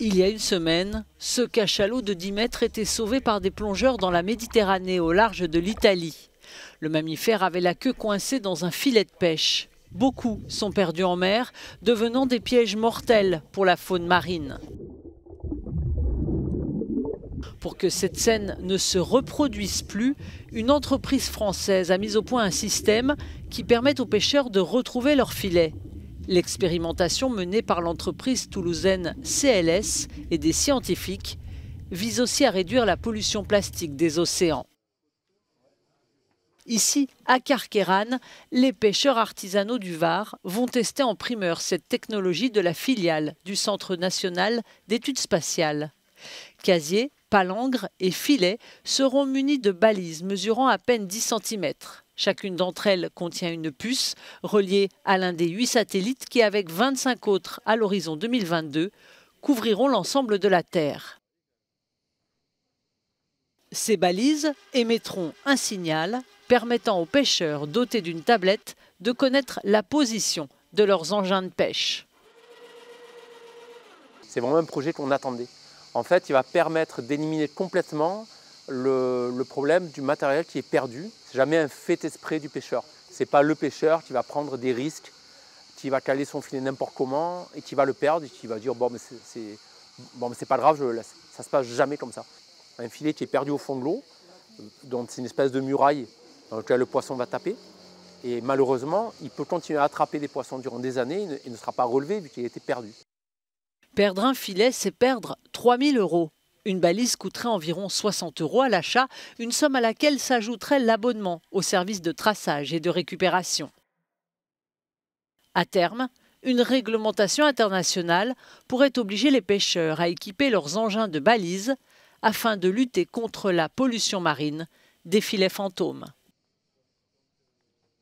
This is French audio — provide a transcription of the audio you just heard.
Il y a une semaine, ce cachalot de 10 mètres était sauvé par des plongeurs dans la Méditerranée, au large de l'Italie. Le mammifère avait la queue coincée dans un filet de pêche. Beaucoup sont perdus en mer, devenant des pièges mortels pour la faune marine. Pour que cette scène ne se reproduise plus, une entreprise française a mis au point un système qui permet aux pêcheurs de retrouver leur filet. L'expérimentation menée par l'entreprise toulousaine CLS et des scientifiques vise aussi à réduire la pollution plastique des océans. Ici, à Carqueiranne, les pêcheurs artisanaux du Var vont tester en primeur cette technologie de la filiale du Centre national d'études spatiales. Casiers, palangres et filets seront munis de balises mesurant à peine 10 cm. Chacune d'entre elles contient une puce reliée à l'un des 8 satellites qui, avec 25 autres à l'horizon 2022, couvriront l'ensemble de la Terre. Ces balises émettront un signal permettant aux pêcheurs dotés d'une tablette de connaître la position de leurs engins de pêche. C'est vraiment un projet qu'on attendait. En fait, il va permettre d'éliminer complètement le problème du matériel qui est perdu. C'est jamais un fait exprès du pêcheur. C'est pas le pêcheur qui va prendre des risques, qui va caler son filet n'importe comment et qui va le perdre et qui va dire bon mais c'est pas grave, je le laisse. Ça se passe jamais comme ça. Un filet qui est perdu au fond de l'eau, donc c'est une espèce de muraille dans laquelle le poisson va taper. Et malheureusement, il peut continuer à attraper des poissons durant des années et ne sera pas relevé vu qu'il a été perdu. Perdre un filet, c'est perdre 3 000 €. Une balise coûterait environ 60 € à l'achat, une somme à laquelle s'ajouterait l'abonnement au service de traçage et de récupération. À terme, une réglementation internationale pourrait obliger les pêcheurs à équiper leurs engins de balises afin de lutter contre la pollution marine des filets fantômes.